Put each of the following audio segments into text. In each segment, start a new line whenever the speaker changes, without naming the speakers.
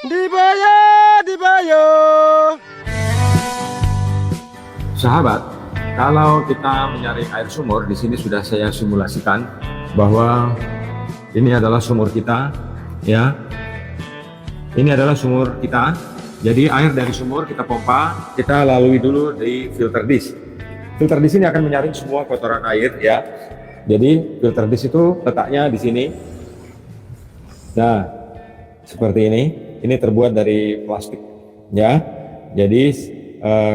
Dibayo.
Sahabat, kalau kita menyaring air sumur, di sini sudah saya simulasikan bahwa ini adalah sumur kita, ya. Ini adalah sumur kita. Jadi air dari sumur kita pompa, kita lalui dulu di filter dish. Filter dish ini akan menyaring semua kotoran air, ya. Jadi filter dish itu letaknya di sini. Nah, seperti ini. Ini terbuat dari plastik, ya. Jadi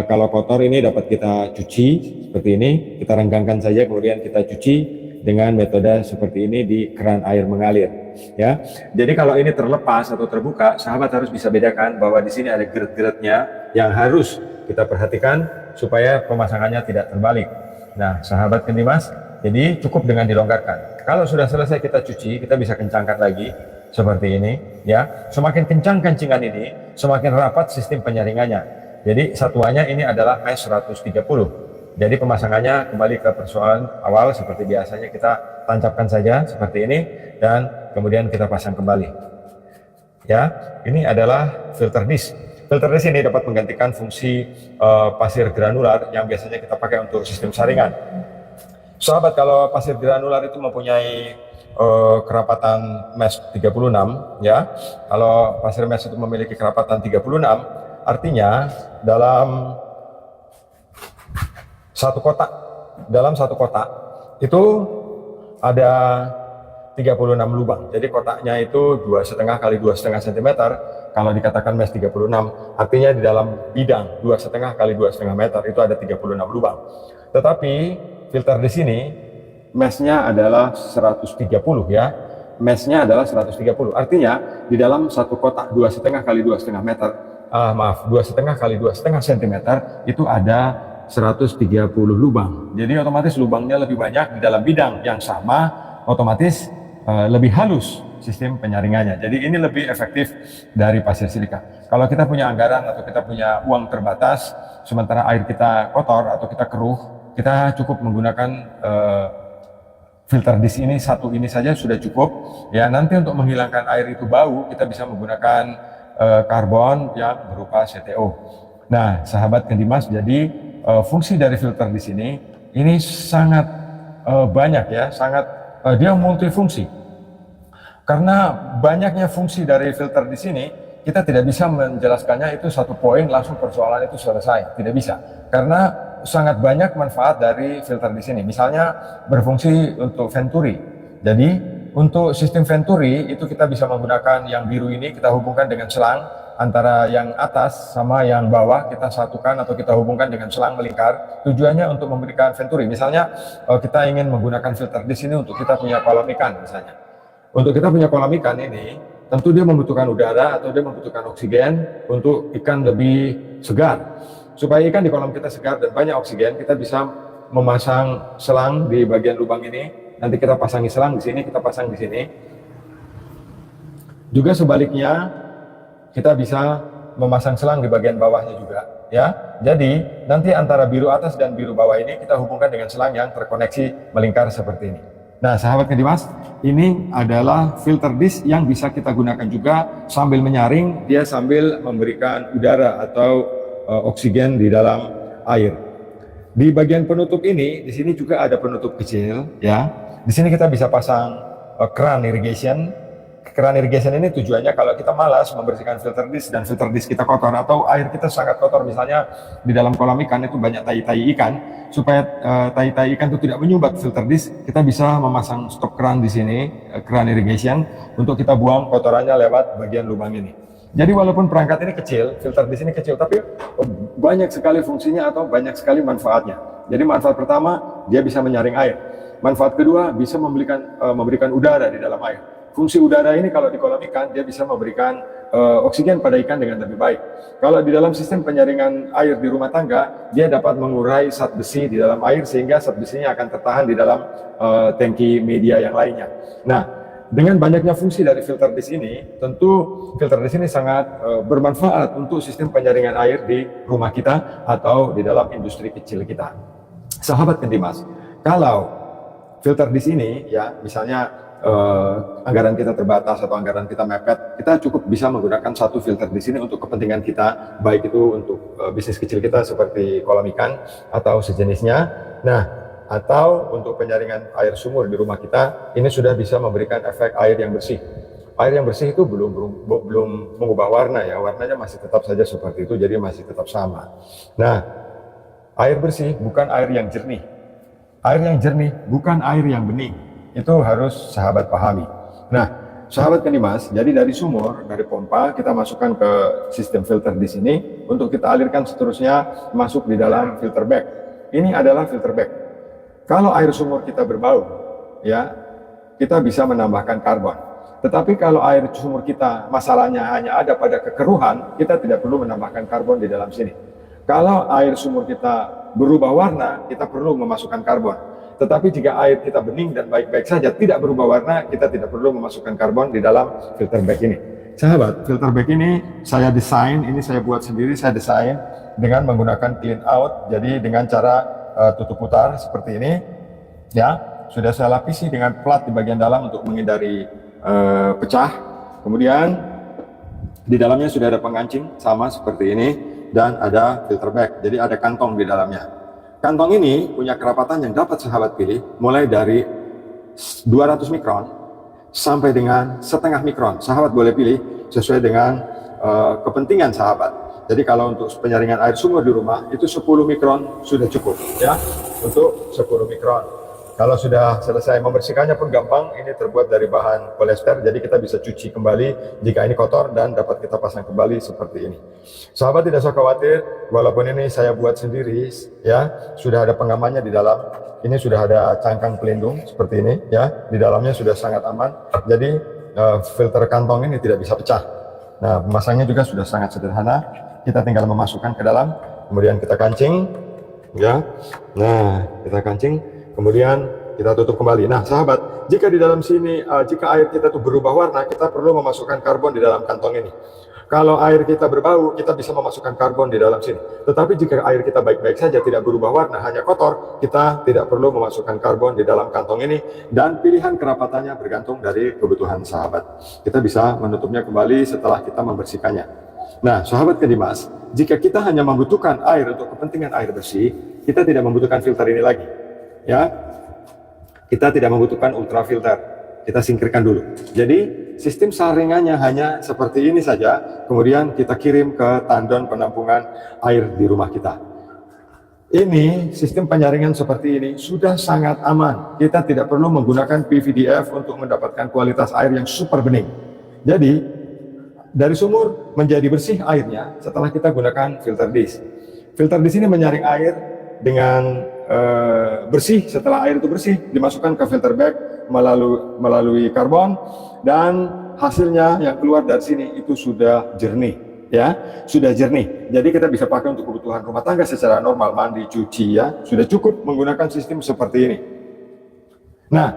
kalau kotor ini dapat kita cuci seperti ini, kita renggangkan saja, kemudian kita cuci dengan metode seperti ini di keran air mengalir, ya. Jadi kalau ini terlepas atau terbuka, sahabat harus bisa bedakan bahwa di sini ada geret-geretnya yang harus kita perhatikan supaya pemasangannya tidak terbalik. Nah, sahabat Kendimas, jadi cukup dengan dilonggarkan. Kalau sudah selesai kita cuci, kita bisa kencangkan lagi seperti ini, ya. Semakin kencang kencingan ini, semakin rapat sistem penyaringannya. Jadi satuannya ini adalah mesh 130. Jadi pemasangannya kembali ke persoalan awal seperti biasanya, kita tancapkan saja seperti ini dan kemudian kita pasang kembali. Ya, ini adalah filter dish. Filter dish ini dapat menggantikan fungsi pasir granular yang biasanya kita pakai untuk sistem saringan. Sahabat, kalau pasir granular itu mempunyai kerapatan mesh 36, ya. Kalau pasir mesh itu memiliki kerapatan 36, artinya dalam satu kotak itu ada 36 lubang. Jadi kotaknya itu 2,5 kali 2,5 cm. Kalau dikatakan mesh 36, artinya di dalam bidang 2,5 kali 2,5 meter itu ada 36 lubang. Tetapi filter di sini meshnya adalah 130, ya. Meshnya adalah 130. Artinya di dalam satu kotak 2,5 kali 2,5 meter, 2,5 kali 2,5 cm itu ada 130 lubang. Jadi otomatis lubangnya lebih banyak di dalam bidang yang sama, otomatis lebih halus sistem penyaringannya. Jadi ini lebih efektif dari pasir silika. Kalau kita punya anggaran atau kita punya uang terbatas, sementara air kita kotor atau kita keruh, kita cukup menggunakan filter dish ini, satu ini saja sudah cukup, ya. Nanti untuk menghilangkan air itu bau, kita bisa menggunakan karbon yang berupa CTO. Nah, sahabat Kendimas, jadi fungsi dari filter di sini ini sangat banyak, ya, dia multifungsi. Karena banyaknya fungsi dari filter di sini, kita tidak bisa menjelaskannya itu satu poin langsung persoalan itu selesai, tidak bisa. Karena sangat banyak manfaat dari filter di sini. Misalnya berfungsi untuk venturi. Jadi untuk sistem venturi itu kita bisa menggunakan yang biru ini, kita hubungkan dengan selang antara yang atas sama yang bawah, kita satukan atau kita hubungkan dengan selang melingkar. Tujuannya untuk memberikan venturi. Misalnya kita ingin menggunakan filter di sini untuk kita punya kolam ikan misalnya. Untuk kita punya kolam ikan ini, tentu dia membutuhkan udara atau dia membutuhkan oksigen untuk ikan lebih segar. Supaya ikan di kolam kita segar dan banyak oksigen, kita bisa memasang selang di bagian lubang ini. Nanti kita pasangi selang di sini, kita pasang di sini. Juga sebaliknya, kita bisa memasang selang di bagian bawahnya juga, ya. Jadi nanti antara biru atas dan biru bawah ini kita hubungkan dengan selang yang terkoneksi melingkar seperti ini. Nah, sahabat Kendimas, ini adalah filter dish yang bisa kita gunakan juga sambil menyaring, dia sambil memberikan udara atau oksigen di dalam air. Di bagian penutup ini, di sini juga ada penutup kecil, ya. Di sini kita bisa pasang keran irrigation. Keran irrigation ini tujuannya kalau kita malas membersihkan filter dish dan filter dish kita kotor atau air kita sangat kotor, misalnya di dalam kolam ikan itu banyak tai-tai ikan, supaya tai-tai ikan itu tidak menyumbat filter dish, kita bisa memasang stop keran di sini, keran irrigation, untuk kita buang kotorannya lewat bagian lubang ini. Jadi walaupun perangkat ini kecil, filter dish ini kecil, tapi banyak sekali fungsinya atau banyak sekali manfaatnya. Jadi manfaat pertama, dia bisa menyaring air. Manfaat kedua, bisa memberikan udara di dalam air. Fungsi udara ini kalau di kolam ikan, dia bisa memberikan oksigen pada ikan dengan lebih baik. Kalau di dalam sistem penyaringan air di rumah tangga, dia dapat mengurai zat besi di dalam air sehingga zat besinya akan tertahan di dalam tangki media yang lainnya. Nah, dengan banyaknya fungsi dari filter dish ini, tentu filter dish ini sangat bermanfaat untuk sistem penyaringan air di rumah kita atau di dalam industri kecil kita. Sahabat Kendimas, kalau filter dish ini, ya, misalnya
anggaran kita terbatas atau anggaran kita mepet, kita cukup bisa menggunakan satu filter di sini untuk kepentingan kita, baik itu untuk bisnis kecil kita seperti kolam ikan atau sejenisnya. Nah, atau untuk penyaringan air sumur di rumah kita, ini sudah bisa memberikan efek air yang bersih. Air yang bersih itu belum mengubah warna ya, warnanya masih tetap saja seperti itu, jadi masih tetap sama. Nah, air bersih bukan air yang jernih. Air yang jernih bukan air yang bening. Itu harus sahabat pahami. Nah, sahabat Kenimas, jadi dari sumur, dari pompa, kita masukkan ke sistem filter di sini untuk kita alirkan seterusnya masuk di dalam filter bag. Ini adalah filter bag. Kalau air sumur kita berbau, ya, kita bisa menambahkan karbon. Tetapi kalau air sumur kita masalahnya hanya ada pada kekeruhan, kita tidak perlu menambahkan karbon di dalam sini. Kalau air sumur kita berubah warna, kita perlu memasukkan karbon. Tetapi jika air kita bening dan baik-baik saja, tidak berubah warna, kita tidak perlu memasukkan karbon di dalam filter bag ini. Sahabat, filter bag ini saya desain, ini saya buat sendiri, saya desain dengan menggunakan clean out. Jadi dengan cara tutup putar seperti ini, ya, sudah saya lapisi dengan plat di bagian dalam untuk menghindari pecah. Kemudian di dalamnya sudah ada pengancing sama seperti ini dan ada filter bag. Jadi ada kantong di dalamnya. Kantong ini punya kerapatan yang dapat sahabat pilih mulai dari 200 mikron sampai dengan setengah mikron. Sahabat boleh pilih sesuai dengan kepentingan sahabat. Jadi kalau untuk penyaringan air sumur di rumah itu 10 mikron sudah cukup ya, untuk 10 mikron. Kalau sudah selesai membersihkannya pun gampang, ini terbuat dari bahan polyester, jadi kita bisa cuci kembali jika ini kotor dan dapat kita pasang kembali seperti ini. Sahabat tidak usah khawatir, walaupun ini saya buat sendiri, ya, sudah ada pengamannya di dalam. Ini sudah ada cangkang pelindung seperti ini, ya, di dalamnya sudah sangat aman. Jadi filter kantong ini tidak bisa pecah. Nah, pemasangnya juga sudah sangat sederhana. Kita tinggal memasukkan ke dalam, kemudian kita kancing, ya. Nah, kita kancing. Kemudian kita tutup kembali. Nah, sahabat, jika di dalam sini, jika air kita tuh berubah warna, kita perlu memasukkan karbon di dalam kantong ini. Kalau air kita berbau, kita bisa memasukkan karbon di dalam sini. Tetapi jika air kita baik-baik saja, tidak berubah warna, hanya kotor, kita tidak perlu memasukkan karbon di dalam kantong ini. Dan pilihan kerapatannya bergantung dari kebutuhan sahabat. Kita bisa menutupnya kembali setelah kita membersihkannya. Nah, sahabat Kenimas, jika kita hanya membutuhkan air untuk kepentingan air bersih, kita tidak membutuhkan filter ini lagi. Ya, kita tidak membutuhkan ultrafilter, kita singkirkan dulu. Jadi sistem saringannya hanya seperti ini saja, kemudian kita kirim ke tandon penampungan air di rumah kita. Ini sistem penyaringan seperti ini sudah sangat aman. Kita tidak perlu menggunakan PVDF untuk mendapatkan kualitas air yang super bening. Jadi dari sumur menjadi bersih airnya setelah kita gunakan filter dish. Filter dish ini menyaring air dengan bersih. Setelah air itu bersih, dimasukkan ke filter bag melalui karbon, dan hasilnya yang keluar dari sini itu sudah jernih, ya, sudah jernih. Jadi kita bisa pakai untuk kebutuhan rumah tangga secara normal, mandi, cuci, ya, sudah cukup menggunakan sistem seperti ini. Nah,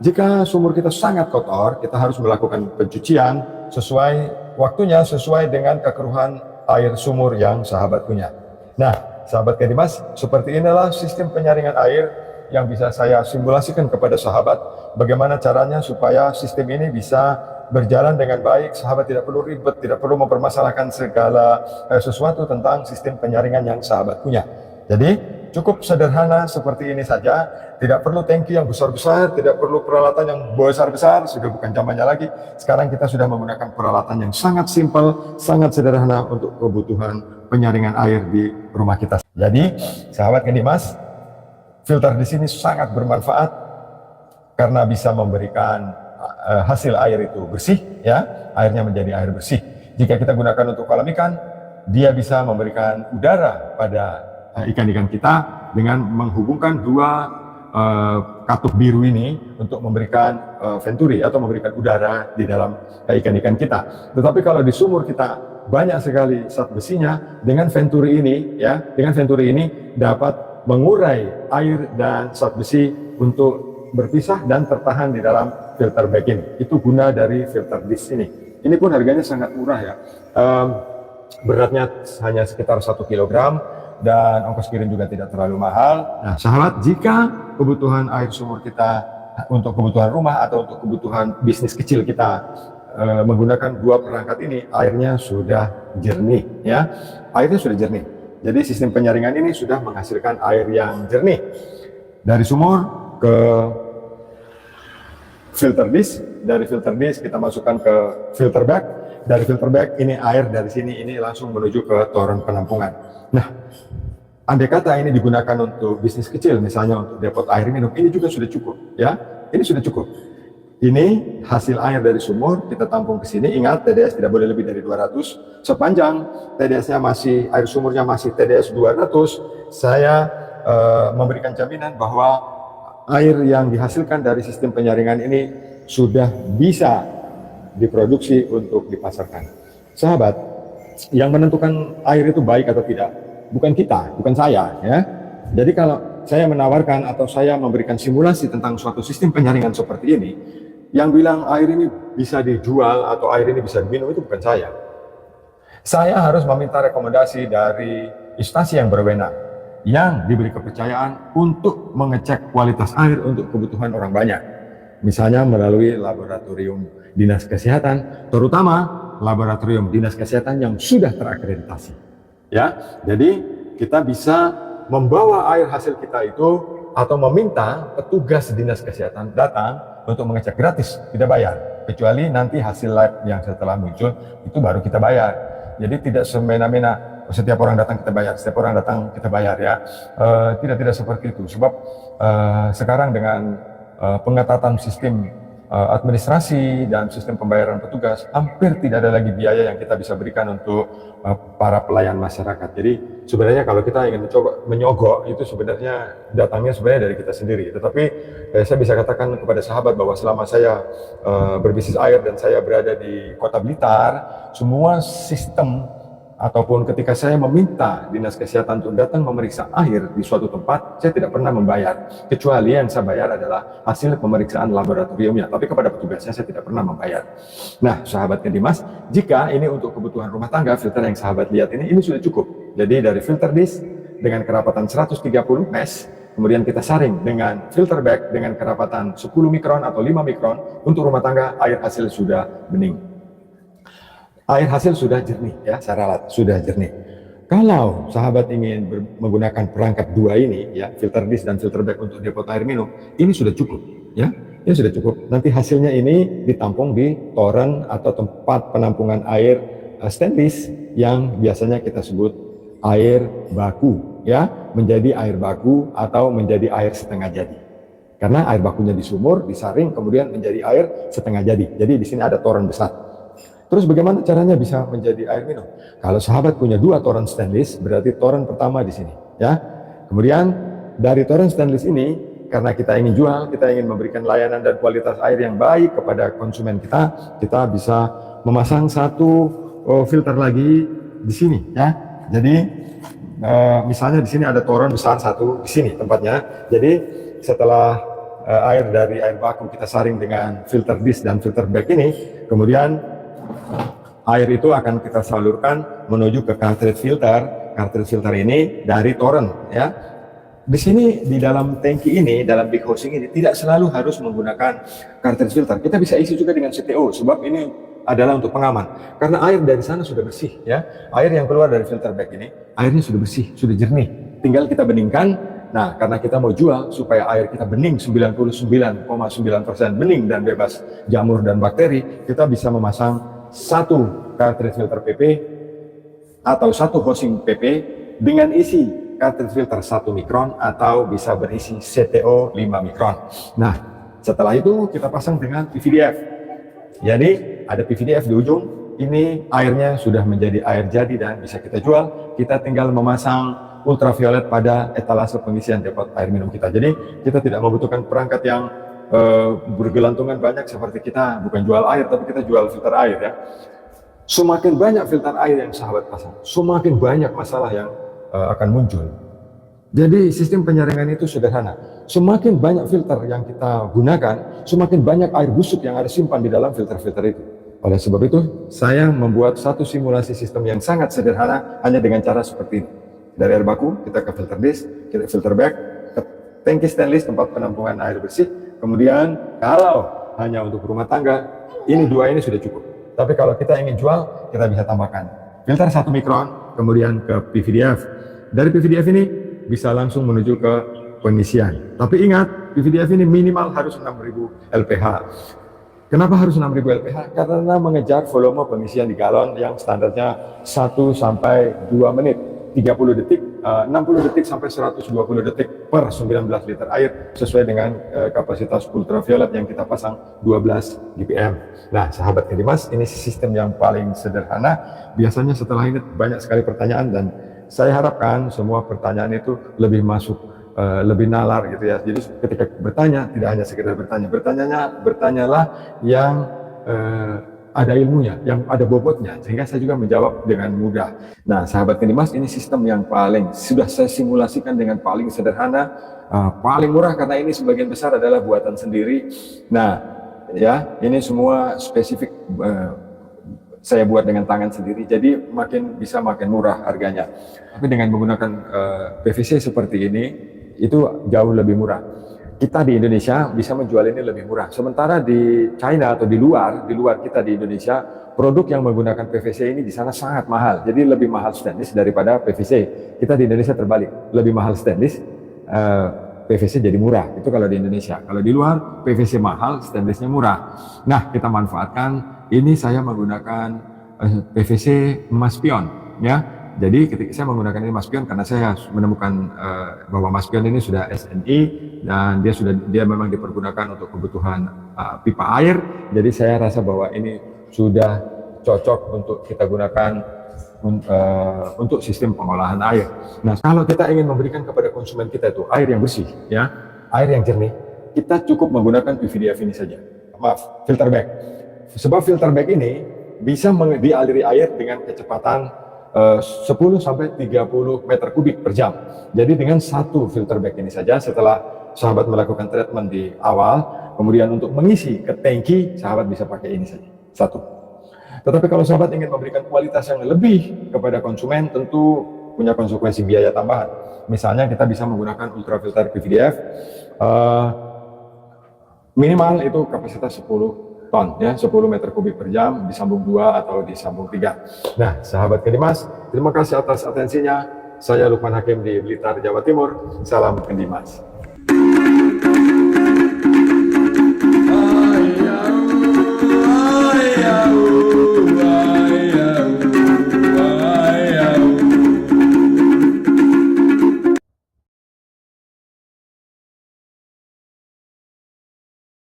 jika sumur kita sangat kotor, kita harus melakukan pencucian sesuai waktunya, sesuai dengan kekeruhan air sumur yang sahabat punya. Nah, sahabat Kenimas, seperti inilah sistem penyaringan air yang bisa saya simulasikan kepada sahabat. Bagaimana caranya supaya sistem ini bisa berjalan dengan baik. Sahabat tidak perlu ribet, tidak perlu mempermasalahkan segala sesuatu tentang sistem penyaringan yang sahabat punya. Jadi cukup sederhana seperti ini saja. Tidak perlu tangki yang besar-besar, tidak perlu peralatan yang besar-besar, sudah bukan zamannya lagi. Sekarang kita sudah menggunakan peralatan yang sangat simpel, sangat sederhana untuk kebutuhan penyaringan air di rumah kita. Jadi, sahabat Kenimas, filter di sini sangat bermanfaat karena bisa memberikan hasil air itu bersih, ya, airnya menjadi air bersih. Jika kita gunakan untuk kolam ikan, dia bisa memberikan udara pada ikan-ikan kita dengan menghubungkan dua katup biru ini untuk memberikan venturi atau memberikan udara di dalam ikan-ikan kita. Tetapi kalau di sumur kita banyak sekali zat besinya, dengan venturi ini, ya, dengan venturi ini dapat mengurai air dan zat besi untuk berpisah dan tertahan di dalam filter bag ini. Itu guna dari filter dish ini. Ini pun harganya sangat murah, ya. Beratnya hanya sekitar 1 kg dan ongkos kirim juga tidak terlalu mahal. Nah, sahabat, jika kebutuhan air sumur kita untuk kebutuhan rumah atau untuk kebutuhan bisnis kecil kita menggunakan dua perangkat ini, airnya sudah jernih ya. Airnya sudah jernih. Jadi sistem penyaringan ini sudah menghasilkan air yang jernih. Dari sumur ke filter dish, dari filter dish kita masukkan ke filter bag, dari filter bag ini air dari sini ini langsung menuju ke toren penampungan. Nah, andai kata ini digunakan untuk bisnis kecil, misalnya untuk depot air minum, ini juga sudah cukup ya. Ini sudah cukup. Ini hasil air dari sumur, kita tampung ke sini. Ingat, TDS tidak boleh lebih dari 200. Sepanjang TDS-nya masih, air sumurnya masih TDS 200, saya memberikan jaminan bahwa air yang dihasilkan dari sistem penyaringan ini sudah bisa diproduksi untuk dipasarkan. Sahabat, yang menentukan air itu baik atau tidak, bukan kita, bukan saya ya. Jadi kalau saya menawarkan atau saya memberikan simulasi tentang suatu sistem penyaringan seperti ini, yang bilang air ini bisa dijual atau air ini bisa diminum itu bukan saya. Saya harus meminta rekomendasi dari instansi yang berwenang yang diberi kepercayaan untuk mengecek kualitas air untuk kebutuhan orang banyak. Misalnya melalui laboratorium dinas kesehatan, terutama laboratorium dinas kesehatan yang sudah terakreditasi. Ya, jadi kita bisa membawa air hasil kita itu atau meminta petugas dinas kesehatan datang untuk mengecek gratis, tidak bayar, kecuali nanti hasil lab yang setelah muncul itu baru kita bayar. Jadi tidak semena-mena setiap orang datang kita bayar, setiap orang datang kita bayar ya. Tidak seperti itu, sebab sekarang dengan pengetatan sistem administrasi dan sistem pembayaran petugas, hampir tidak ada lagi biaya yang kita bisa berikan untuk para pelayan masyarakat. Jadi sebenarnya kalau kita ingin mencoba menyogok, itu sebenarnya datangnya sebenarnya dari kita sendiri. Tetapi saya bisa katakan kepada sahabat bahwa selama saya berbisnis air dan saya berada di Kota Blitar, semua sistem ataupun ketika saya meminta dinas kesehatan untuk datang memeriksa air di suatu tempat, saya tidak pernah membayar, kecuali yang saya bayar adalah hasil pemeriksaan laboratoriumnya, tapi kepada petugasnya saya tidak pernah membayar. Nah, sahabatnya Dimas, jika ini untuk kebutuhan rumah tangga, filter yang sahabat lihat ini sudah cukup. Jadi dari filter dish dengan kerapatan 130 mesh, kemudian kita saring dengan filter bag dengan kerapatan 10 mikron atau 5 mikron, untuk rumah tangga air hasil sudah bening. Air hasil sudah jernih ya, secara alat sudah jernih. Kalau sahabat ingin menggunakan perangkat dua ini ya, filter dish dan filter bag untuk depot air minum, ini sudah cukup ya, ini sudah cukup. Nanti hasilnya ini ditampung di toren atau tempat penampungan air stainless yang biasanya kita sebut air baku ya, menjadi air baku atau menjadi air setengah jadi. Karena air bakunya di sumur disaring kemudian menjadi air setengah jadi. Jadi di sini ada toren besar. Terus bagaimana caranya bisa menjadi air minum? Kalau sahabat punya dua toren stainless, berarti toren pertama di sini, ya. Kemudian dari toren stainless ini, karena kita ingin jual, kita ingin memberikan layanan dan kualitas air yang baik kepada konsumen kita bisa memasang satu filter lagi di sini, ya. Jadi misalnya di sini ada toren besar satu di sini tempatnya. Jadi setelah air dari air baku kita saring dengan filter dish dan filter bag ini, kemudian air itu akan kita salurkan menuju ke cartridge filter. Cartridge filter ini dari toren ya. Di sini di dalam tangki ini, dalam big housing ini tidak selalu harus menggunakan cartridge filter. Kita bisa isi juga dengan CTO, sebab ini adalah untuk pengaman. Karena air dari sana sudah bersih ya. Air yang keluar dari filter bag ini, airnya sudah bersih, sudah jernih. Tinggal kita beningkan. Nah, karena kita mau jual supaya air kita bening 99,9% bening dan bebas jamur dan bakteri, kita bisa memasang satu cartridge filter PP atau satu housing PP dengan isi cartridge filter 1 mikron atau bisa berisi CTO 5 mikron. Nah, setelah itu kita pasang dengan PVDF. Jadi ada PVDF di ujung, ini airnya sudah menjadi air jadi dan bisa kita jual. Kita tinggal memasang ultraviolet pada etalase pengisian depot air minum kita. Jadi kita tidak membutuhkan perangkat yang bergelantungan banyak seperti kita bukan jual air tapi kita jual filter air ya. Semakin banyak filter air yang sahabat pasang, semakin banyak masalah yang akan muncul. Jadi sistem penyaringan itu sederhana. Semakin banyak filter yang kita gunakan, semakin banyak air busuk yang ada simpan di dalam filter-filter itu. Oleh sebab itu, saya membuat satu simulasi sistem yang sangat sederhana hanya dengan cara seperti ini. Dari air baku kita ke filter dish, kita filter bag, ke tangki stainless tempat penampungan air bersih. Kemudian kalau hanya untuk rumah tangga, ini dua ini sudah cukup. Tapi kalau kita ingin jual, kita bisa tambahkan filter 1 mikron, kemudian ke PVDF. Dari PVDF ini bisa langsung menuju ke pengisian. Tapi ingat, PVDF ini minimal harus 6.000 LPH. Kenapa harus 6.000 LPH? Karena mengejar volume pengisian di galon yang standarnya 1 sampai 2 menit, 30 detik, 60 detik sampai 120 detik per 19 liter air sesuai dengan kapasitas ultraviolet yang kita pasang 12 dpm. Nah, sahabat Kedimas, ini sistem yang paling sederhana. Biasanya setelah ini banyak sekali pertanyaan dan saya harapkan semua pertanyaan itu lebih masuk, lebih nalar gitu ya. Jadi ketika bertanya tidak hanya sekedar bertanya, bertanyalah yang ada ilmunya, yang ada bobotnya, sehingga saya juga menjawab dengan mudah. Nah, sahabat Kedimas, ini sistem yang paling sudah saya simulasikan dengan paling sederhana, paling murah karena ini sebagian besar adalah buatan sendiri. Nah, ya ini semua spesifik saya buat dengan tangan sendiri, jadi makin murah harganya. Tapi dengan menggunakan PVC seperti ini, itu jauh lebih murah. Kita di Indonesia bisa menjual ini lebih murah. Sementara di China atau di luar kita di Indonesia, produk yang menggunakan PVC ini di sana sangat mahal. Jadi lebih mahal stainless daripada PVC. Kita di Indonesia terbalik, lebih mahal stainless, PVC jadi murah. Itu kalau di Indonesia. Kalau di luar, PVC mahal, stainlessnya murah. Nah, kita manfaatkan. Ini saya menggunakan PVC emas pion, ya. Jadi ketika saya menggunakan ini emas pion karena saya menemukan bahwa emas pion ini sudah SNI dan dia memang dipergunakan untuk kebutuhan pipa air. Jadi saya rasa bahwa ini sudah cocok untuk kita gunakan untuk sistem pengolahan air. Nah, kalau kita ingin memberikan kepada konsumen kita itu air yang bersih, ya, air yang jernih, kita cukup menggunakan PVDF ini saja. Maaf, filter bag. Sebab filter bag ini bisa dialiri air dengan kecepatan 10 sampai 30 meter kubik per jam. Jadi dengan satu filter bag ini saja, setelah sahabat melakukan treatment di awal, kemudian untuk mengisi ke tangki, sahabat bisa pakai ini saja, satu. Tetapi kalau sahabat ingin memberikan kualitas yang lebih kepada konsumen, tentu punya konsekuensi biaya tambahan. Misalnya kita bisa menggunakan ultrafilter PVDF, minimal itu kapasitas 10 ton, ya, 10 meter kubik per jam, disambung 2 atau disambung 3. Nah, sahabat Kedimas, terima kasih atas atensinya. Saya Lukman Hakim di Blitar, Jawa Timur. Salam Kedimas.